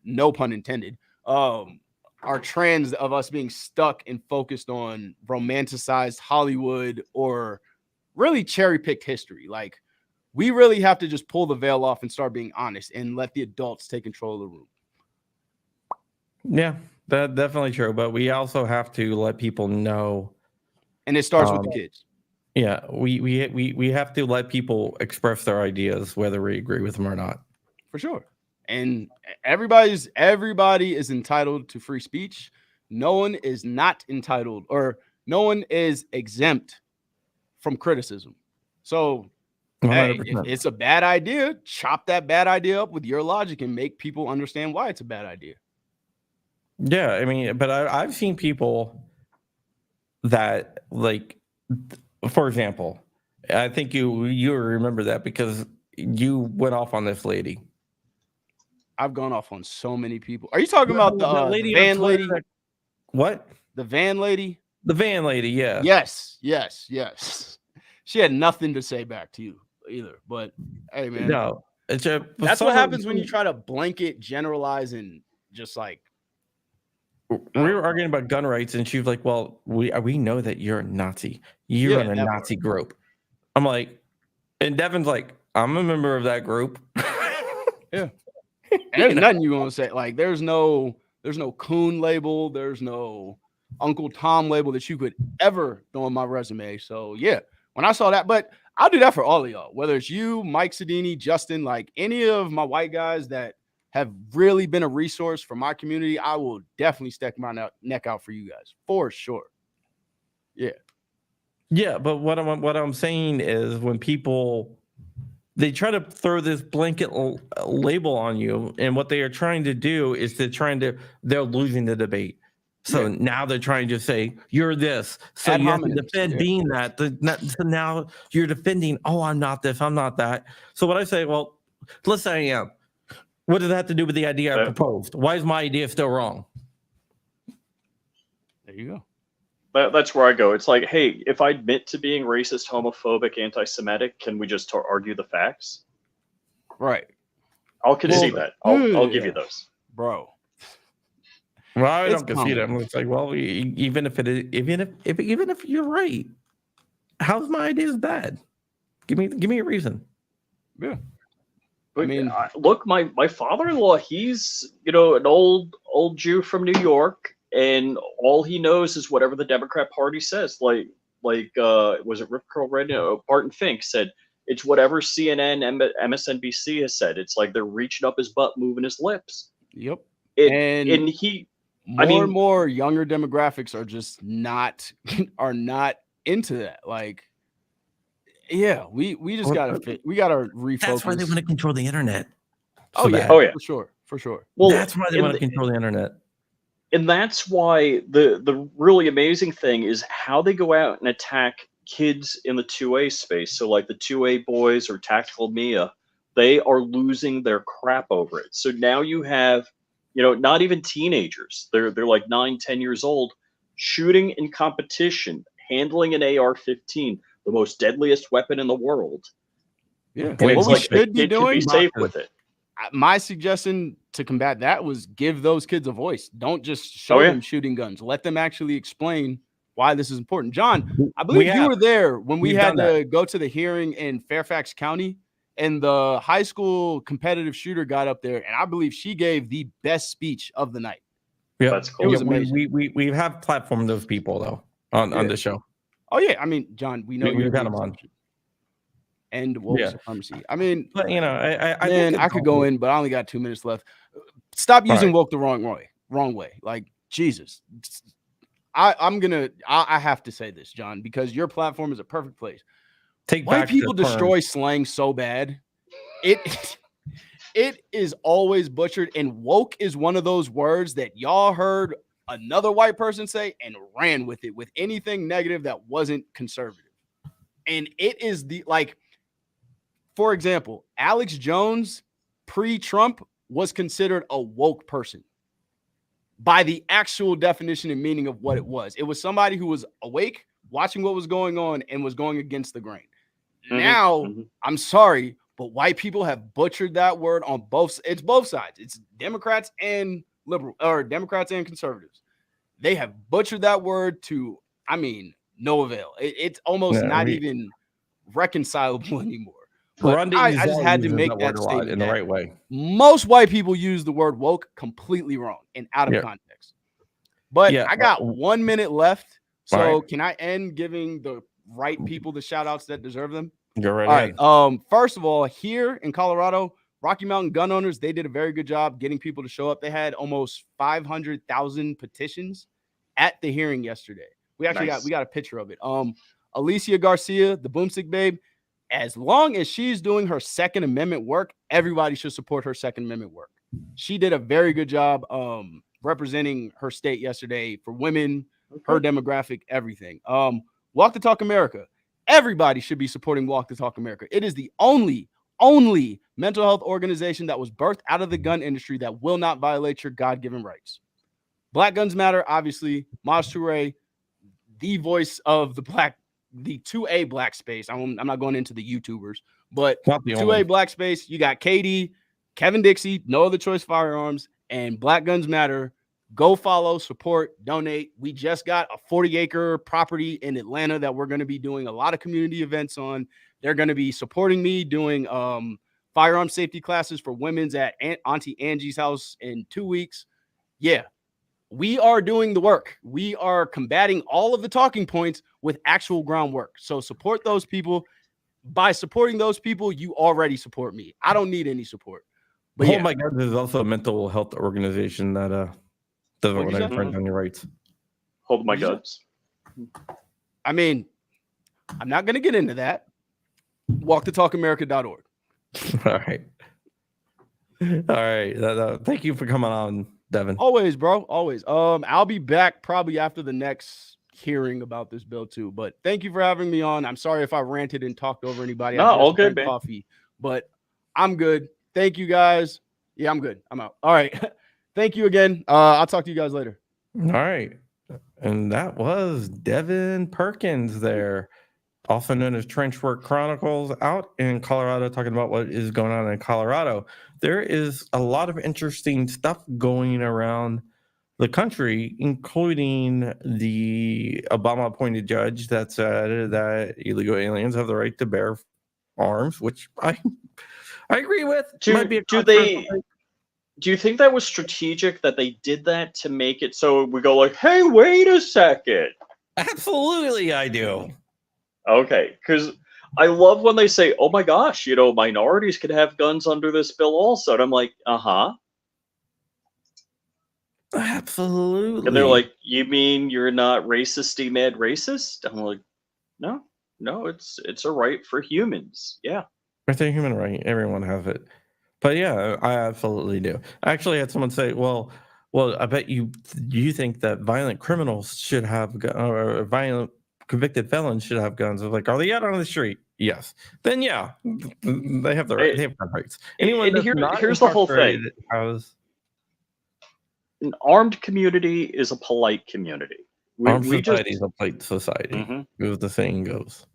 no pun intended, our trends of us being stuck and focused on romanticized Hollywood or really cherry-picked history. Like, we really have to just pull the veil off and start being honest and let the adults take control of the room. Yeah, that's definitely true. But we also have to let people know. And it starts with the kids. Yeah, we have to let people express their ideas, whether we agree with them or not. For sure. And everybody is entitled to free speech. No one is not entitled, or no one is exempt from criticism. So hey, if it's a bad idea, chop that bad idea up with your logic and make people understand why it's a bad idea. Yeah, I mean, but I've seen people that, like, for example, I think you remember that because you went off on this lady. I've gone off on so many people. Are you talking about the van lady? What? The van lady? The van lady, yeah. Yes. She had nothing to say back to you either. But hey, man. No. That's what happens when you try to blanket, generalize, and just like. We were arguing about gun rights, and she was like, well, we know that you're a Nazi. You're in a Nazi group. I'm like, and Devin's like, I'm a member of that group. Yeah. And there's nothing you're gonna say. Like, there's no coon label, there's no Uncle Tom label that you could ever throw on my resume. So yeah, when I saw that, but I'll do that for all of y'all, whether it's you, Mike Sedini, Justin, like any of my white guys that have really been a resource for my community, I will definitely stick my neck out for you guys for sure. Yeah, but what I'm saying is, when people, they try to throw this blanket label on you, and what they are trying to do is they're losing the debate. So now they're trying to say, you're this. So you have to defend being that. So now you're defending, oh, I'm not this, I'm not that. So what I say, well, let's say I am. What does that have to do with the idea I proposed? Why is my idea still wrong? There you go. That's where I go. It's like, hey, if I admit to being racist, homophobic, anti-Semitic, can we just argue the facts? Right. I'll concede that. I'll give you those, bro. Well, I don't concede them. It's like, well, even if you're right, how's my ideas bad? Give me a reason. Yeah. But, I mean, look, my father-in-law, he's an old Jew from New York, and all he knows is whatever the Democrat Party says. Like was it Rip Curl Red? No, Barton Fink said it's whatever CNN, MSNBC has said. It's like they're reaching up his butt, moving his lips. Yep. And he, more and more younger demographics are just not into that. Like, yeah, we just gotta refocus. That's why they want to control the internet. Oh yeah, for sure. Well, that's why they want to control the internet. And that's why the really amazing thing is how they go out and attack kids in the 2A space. So like the 2A boys or Tactical Mia, they are losing their crap over it. So now you have, not even teenagers. They're like 9, 10 years old, shooting in competition, handling an AR-15, the most deadliest weapon in the world. Yeah. And it's what we like should be kid doing, could be safe with it. My suggestion to combat that was give those kids a voice. Don't just show them shooting guns. Let them actually explain why this is important. John, I believe you were there when we had to go to the hearing in Fairfax County, and the high school competitive shooter got up there, and I believe she gave the best speech of the night. Yeah, that's cool. It was amazing. We have platformed those people though on the show. Oh yeah, I mean, John, we know we've got them on. And woke supremacy. I mean, but I man, think I could go in, but I only got 2 minutes left. Stop using woke the wrong way. Like, Jesus. I have to say this, John, because your platform is a perfect place. White people destroy slang so bad. It is always butchered, and woke is one of those words that y'all heard another white person say and ran with it with anything negative that wasn't conservative. And it is for example, Alex Jones pre-Trump was considered a woke person by the actual definition and meaning of what it was. It was somebody who was awake, watching what was going on, and was going against the grain. Now, I'm sorry, but white people have butchered that word on both. It's both sides. It's Democrats and Democrats and conservatives. They have butchered that word to, no avail. It's almost not even reconcilable anymore. But I just had to make that statement in the right way. Most white people use the word woke completely wrong and out of context. But I got 1 minute left. So can I end giving the right people the shout outs that deserve them? Go right ahead. First of all, here in Colorado, Rocky Mountain gun owners, they did a very good job getting people to show up. They had almost 500,000 petitions at the hearing yesterday. We actually got a picture of it. Alicia Garcia, the Boomstick Babe, as long as she's doing her Second Amendment work, everybody should support her Second Amendment work. She did a very good job representing her state yesterday for women, her demographic, everything. Walk the Talk America. Everybody should be supporting Walk the Talk America. It is the only mental health organization that was birthed out of the gun industry that will not violate your God-given rights. Black Guns Matter, obviously. Maj Toure, the voice of the 2A black space. I'm not going into the YouTubers, but 2A black space. You got Katie, Kevin Dixie, No Other Choice Firearms, and Black Guns Matter. Go follow, support, donate. We just got a 40-acre property in Atlanta that we're going to be doing a lot of community events on. They're going to be supporting me doing firearm safety classes for women's at Auntie Angie's house in 2 weeks. Yeah. We are doing the work. We are combating all of the talking points with actual groundwork. So support those people. By supporting those people, you already support me. I don't need any support. But Oh my God, there's also a mental health organization that doesn't want to infringe on your rights. Hold my guts. I'm not going to get into that. WalkTheTalkAmerica.org. All right. Thank you for coming on, Devin. Always, bro. Always. I'll be back probably after the next hearing about this bill too. But thank you for having me on. I'm sorry if I ranted and talked over anybody. No, all good, man. Coffee, but I'm good. Thank you guys. Yeah, I'm good. I'm out. All right. Thank you again. I'll talk to you guys later. All right. And that was Devin Perkins there, also known as Trenchwork Chronicles, out in Colorado, talking about what is going on in Colorado. There is a lot of interesting stuff going around the country, including the Obama-appointed judge that said that illegal aliens have the right to bear arms, which I agree with. Do you think that was strategic that they did that to make it so we go like, hey, wait a second? Absolutely, I do. Okay, because I love when they say, oh my gosh, minorities could have guns under this bill also. And I'm like, uh-huh. Absolutely. And they're like, "You mean you're not racist-y mad racist?" I'm like, "No, no, it's a right for humans." Yeah. It's a human right. Everyone has it. But yeah, I absolutely do. I actually had someone say, well, I bet you think that violent criminals should have or violent convicted felons should have guns. I was like, are they out on the street? Yes. Then yeah, they have Eh, they have gun rights. Anyone and that's not here's the whole incarcerated thing. has An armed community is a polite community. armed We just society is a plate society, Mhm. as the saying goes.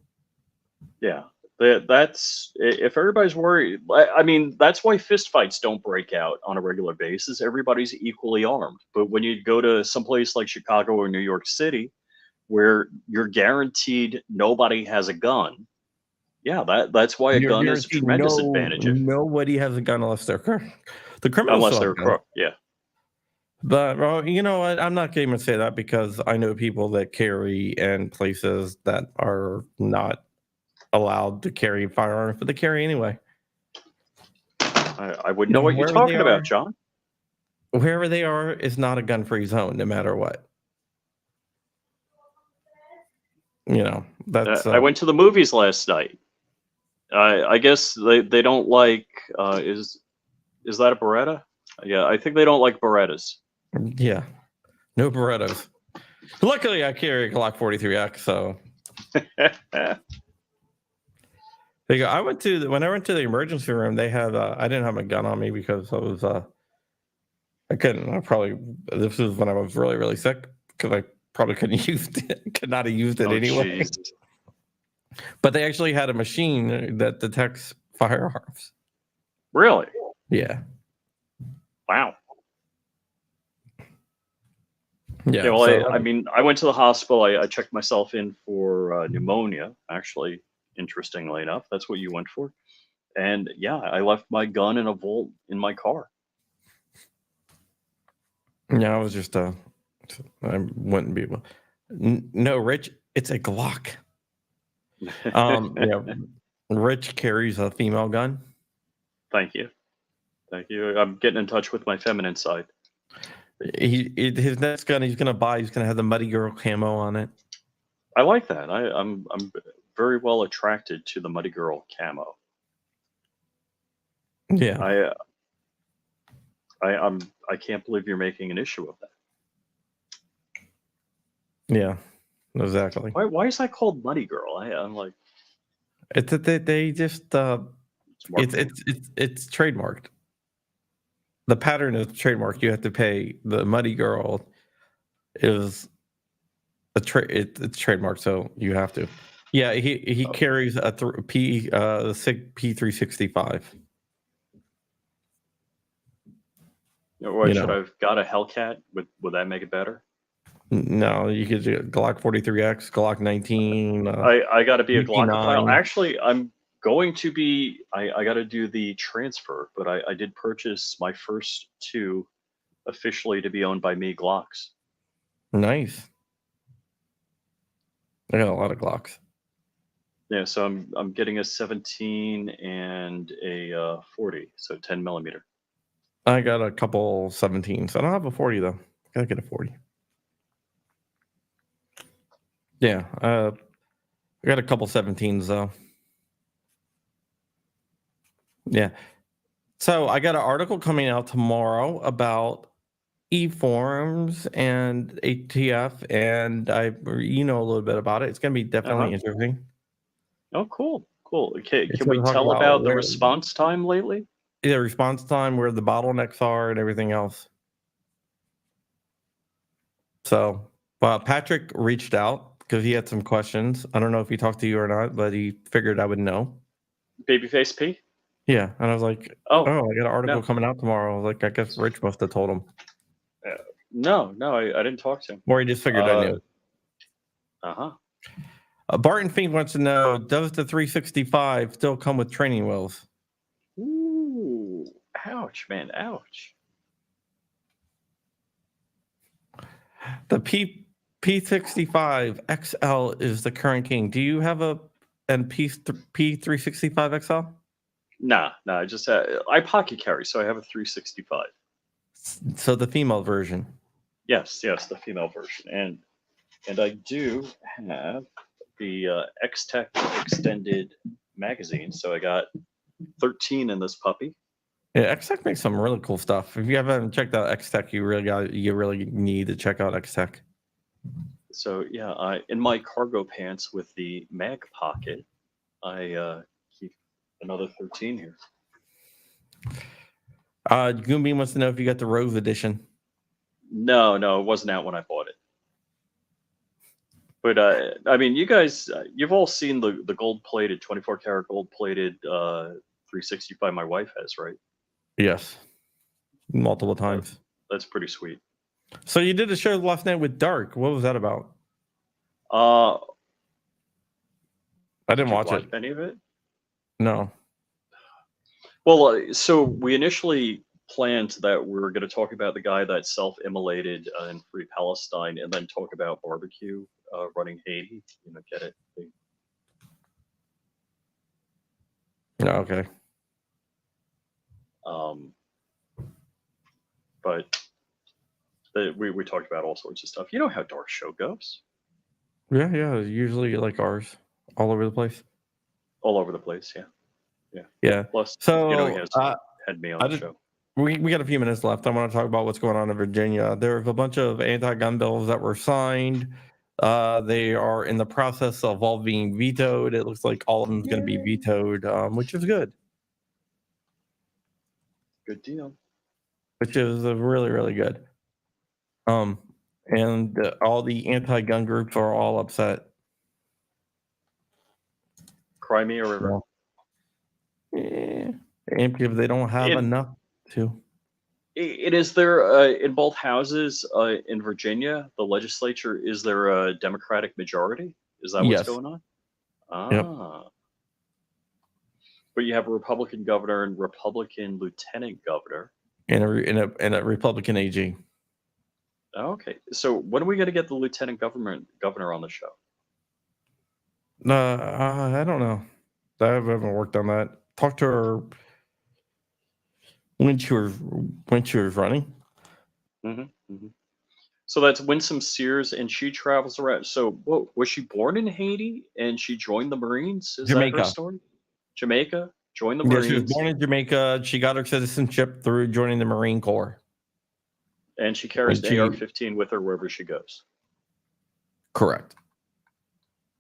Yeah. That's if everybody's worried. I mean, that's why fistfights don't break out on a regular basis. Everybody's equally armed. But when you go to someplace like Chicago or New York City, where you're guaranteed nobody has a gun, yeah, that's why a You're gun is a guaranteed tremendous advantage nobody has a gun unless the criminals unless still they're have guns. yeah. But well, you know what? I'm not going to say that because I know people that carry in places that are not allowed to carry firearms, but they carry anyway. I wouldn't know what you're Wherever they talking about, are, John. wherever they are is not a gun-free zone, no matter what. You know, that's I went to the movies last night. I guess they don't like is that a Beretta? Yeah, I think they don't like Berettas. yeah, no Berettas. Luckily, I carry a Glock 43X, so there you go. When I went to the emergency room, they had I didn't have a gun on me because I was I couldn't. This was when I was really really sick because I probably could not have used it Oh, anyway. jeez. But they actually had a machine that detects firearms. Really? Yeah. Wow. Yeah. Yeah, well, So, I mean, I went to the hospital. I checked myself in for pneumonia, actually, interestingly enough. That's what you went for. And yeah, I left my gun in a vault in my car. yeah, I was just I wouldn't be able. No, Rich, it's a Glock. Yeah, Rich carries a female gun. Thank you. Thank you. I'm getting in touch with my feminine side. His next gun he's gonna have the Muddy Girl camo on it. I like that. I'm very well attracted to the Muddy Girl camo. Yeah. I can't believe you're making an issue of that. Yeah. Exactly. Why is that called Muddy Girl? I'm like, It's that they just it's marketing. it's trademarked. The pattern is trademarked. You have to pay. The Muddy Girl is it's trademarked, so you have to. Yeah, he carries a SIG P365. What should I have got a Hellcat? Would that make it better? No, you could do Glock 43X, Glock 19. I got to be a Glockophile. 59. Actually, I'm going to be. I got to do the transfer, but I did purchase my first two officially to be owned by me Glocks. Nice. I got a lot of Glocks. Yeah, so I'm getting a 17 and a 40, so 10 millimeter. I got a couple 17s. I don't have a 40 though. Gotta get a 40. Yeah, I got a couple 17s though. Yeah. So I got an article coming out tomorrow about e-forms and ATF, and you know a little bit about it. It's going to be definitely interesting. Oh, cool. Okay, It's can we gonna talk tell about the where- response time lately? Yeah, response time, where the bottlenecks are, and everything else. So, Patrick reached out because he had some questions. I don't know if he talked to you or not, but he figured I would know. Babyface P? Yeah, and I was like, Oh, I got an article no. coming out tomorrow. I was like, I guess Rich must have told him. No, I didn't talk to him. Or he just figured I knew. Uh-huh. Barton Fink wants to know, does the 365 still come with training wheels? Ooh, ouch, man, ouch. The P65 XL is the current king. Do you have a P365 XL? Nah, I just I pocket carry, so I have a 365. So the female version. Yes, the female version, and I do have the X-Tech extended magazine. So I got 13 in this puppy. Yeah, X-Tech makes some really cool stuff. If you haven't checked out X-Tech, you really need to check out X-Tech. So yeah, in my cargo pants with the mag pocket, I keep another 13 here. Goonbeam wants to know if you got the Rose edition. No, it wasn't out when I bought it. But I mean, you guys, you've all seen the gold plated, 24 karat gold plated 365 my wife has, right? Yes, multiple times. That's pretty sweet. So you did a show last night with Dark. What was that about? I didn't watch it. Any of it? No. Well, so we initially planned that we were going to talk about the guy that self-immolated in Free Palestine, and then talk about barbecue running Haiti. You know, get it? Okay. But we talked about all sorts of stuff. You know how Dark's show goes. Yeah. Usually like ours, all over the place. All over the place, yeah. Yeah. Plus, so you know, he has had me on the show. We got a few minutes left. I want to talk about what's going on in Virginia. There's a bunch of anti-gun bills that were signed. They are in the process of all being vetoed. It looks like all of them is going to be vetoed, which is good. Good deal. Which is really, really good. And all the anti-gun groups are all upset. Cry me a river. Yeah. And because they don't have enough to. It is there in both houses in Virginia, the legislature, is there a Democratic majority? Is that what's going on? Yep. But you have a Republican governor and Republican lieutenant governor. And a Republican AG. Okay. So when are we going to get the lieutenant governor on the show? I don't know. I haven't worked on that. Talk to her when she was running. Mm-hmm. So that's Winsome Sears, and she travels around. So what, was she born in Haiti and she joined the Marines? Is Jamaica. that her story? Jamaica? Joined the Marines. Yeah, she was born in Jamaica. She got her citizenship through joining the Marine Corps. And she carries an AR-15 with her wherever she goes. Correct.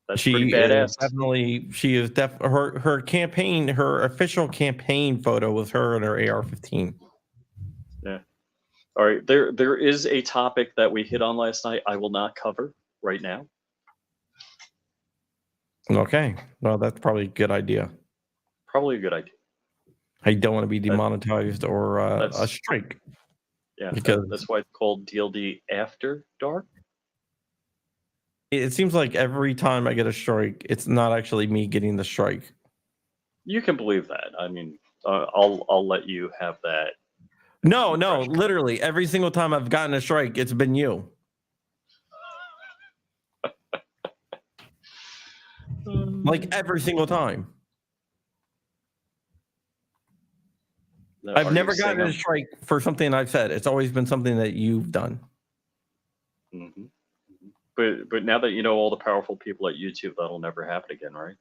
That's pretty badass. Her campaign, her official campaign photo was her and her AR-15. Yeah. All right. There is a topic that we hit on last night. I will not cover right now. Okay. Well, that's probably a good idea. Probably a good idea. I don't want to be demonetized or a strike. Yeah, because that's why it's called DLD After Dark. It seems like every time I get a strike, it's not actually me getting the strike. You can believe that. I mean, I'll let you have that. No, literally every single time I've gotten a strike, it's been you. Like every single time. No, I've never gotten a strike for something I've said. It's always been something that you've done. Mm-hmm. But now that you know all the powerful people at YouTube, that'll never happen again, right?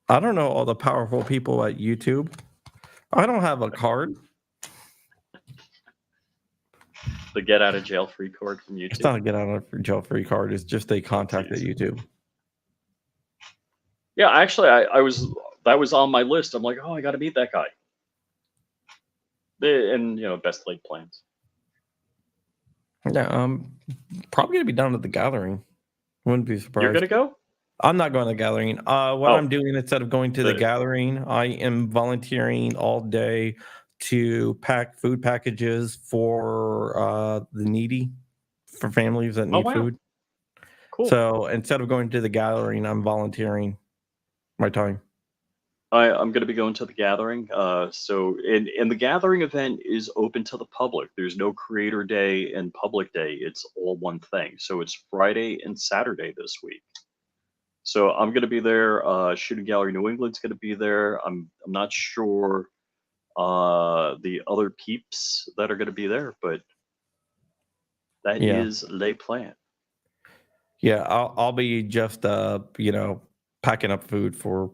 I don't know all the powerful people at YouTube. I don't have a card. The get out of jail free card from YouTube. It's not a get out of jail free card. It's just a contact at YouTube. Yeah, actually, that was on my list. I'm like, oh, I got to meet that guy. And best laid plans. Yeah, I'm probably gonna be down at the gathering. Wouldn't be surprised. You're gonna go? I'm not going to the gathering. What I'm doing instead of going to the gathering, I am volunteering all day to pack food packages for the needy, for families that need food. Cool. So instead of going to the gathering, I'm volunteering my time. I'm going to be going to the gathering. So the gathering event is open to the public. There's no creator day and public day. It's all one thing. So it's Friday and Saturday this week. So I'm going to be there. Shooting Gallery New England's going to be there. I'm not sure the other peeps that are going to be there, but That Yeah. is le plan. Yeah, I'll be just packing up food for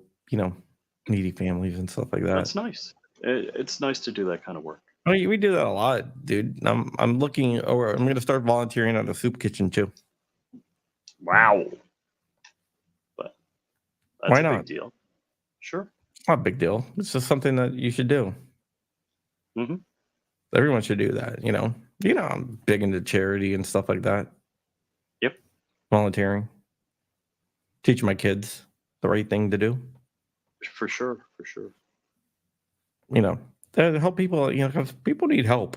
needy families and stuff like that. That's nice. It's nice to do that kind of work. I mean, we do that a lot, dude. I'm looking, or I'm going to start volunteering at a soup kitchen too. Wow. But that's Why a not? big deal. Sure. It's not a big deal. It's just something that you should do. Mm-hmm. Everyone should do that. I'm big into charity and stuff like that. Yep. Volunteering. Teach my kids the right thing to do. For sure. To help people, because people need help.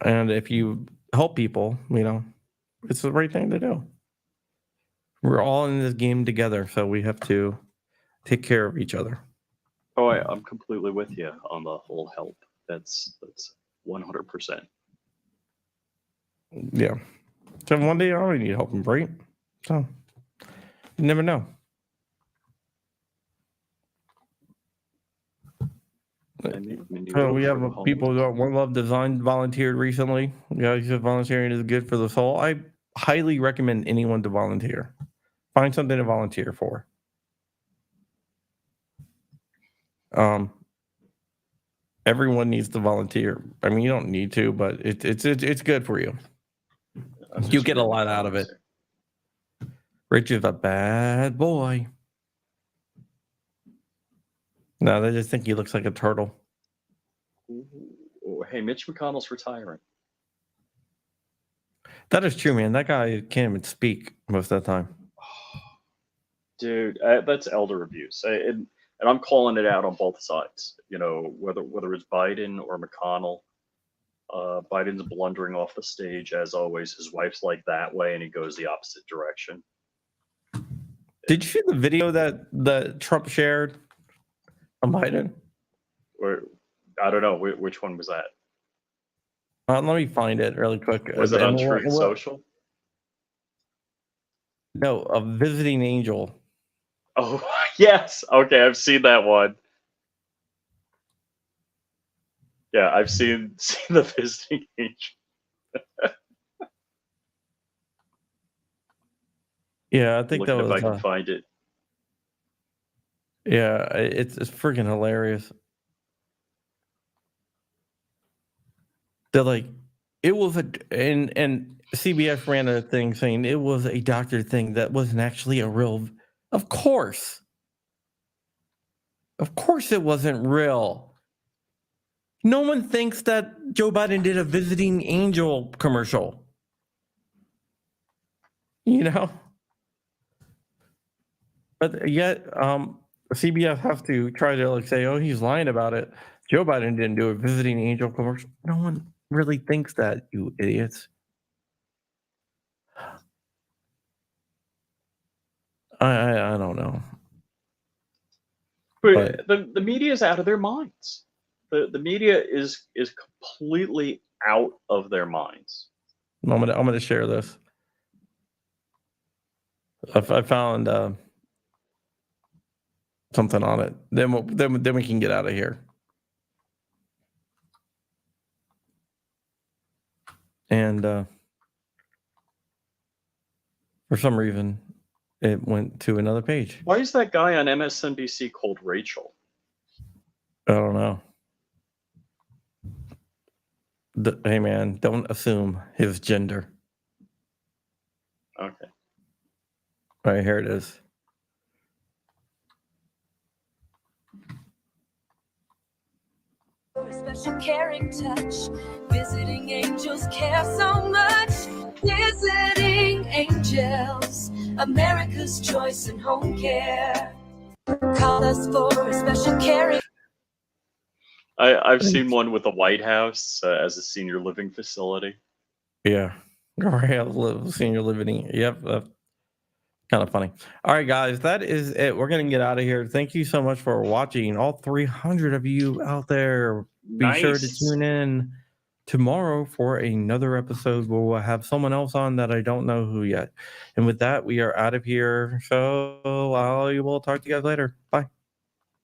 And if you help people, it's the right thing to do. We're all in this game together, so we have to take care of each other. Oh, I'm completely with you on the whole help. That's 100%. Yeah. So one day I already need help, right? So you never know. So we have people who got One Love Design volunteered recently. Guys, volunteering is good for the soul. I highly recommend anyone to volunteer. Find something to volunteer for. Everyone needs to volunteer. I mean, you don't need to, but it's good for you. You get a lot out of it. Rich is a bad boy. No, they just think he looks like a turtle. Hey, Mitch McConnell's retiring. That is true, man. That guy can't even speak most of the time. Dude, that's elder abuse. And I'm calling it out on both sides. Whether it's Biden or McConnell. Biden's blundering off the stage as always. His wife's like that way, and he goes the opposite direction. Did you see the video that Trump shared on Biden? Or I don't know which one was that. Let me find it really quick. Was it on Truth Social? No, a visiting angel. Oh yes, okay, I've seen that one. Yeah, I've seen the visiting angel. Yeah, I think that was. If I can find it. Yeah, it's freaking hilarious. They're like, it was and CBS ran a thing saying it was a doctor thing that wasn't actually a real. Of course it wasn't real. No one thinks that Joe Biden did a visiting angel commercial. But yet, CBS has to try to say, "Oh, he's lying about it." Joe Biden didn't do a visiting angel commercial. No one really thinks that, you idiots. I don't know. But the media is out of their minds. The media is completely out of their minds. I'm gonna share this. I found something on it. Then we can get out of here. And for some reason, it went to another page. Why is that guy on MSNBC called Rachel? I don't know. Hey, man, don't assume his gender. Okay. All right, here it is. Special caring touch. Visiting angels care so much. Visiting angels, America's choice in home care. Call us for a special caring. I've seen one with the White House as a senior living facility. Yeah. Senior living. Yep. Kind of funny. All right, guys, that is it. We're going to get out of here. Thank you so much for watching. All 300 of you out there. Be sure to tune in tomorrow for another episode where we'll have someone else on that I don't know who yet. And with that, we are out of here. So I will talk to you guys later. Bye.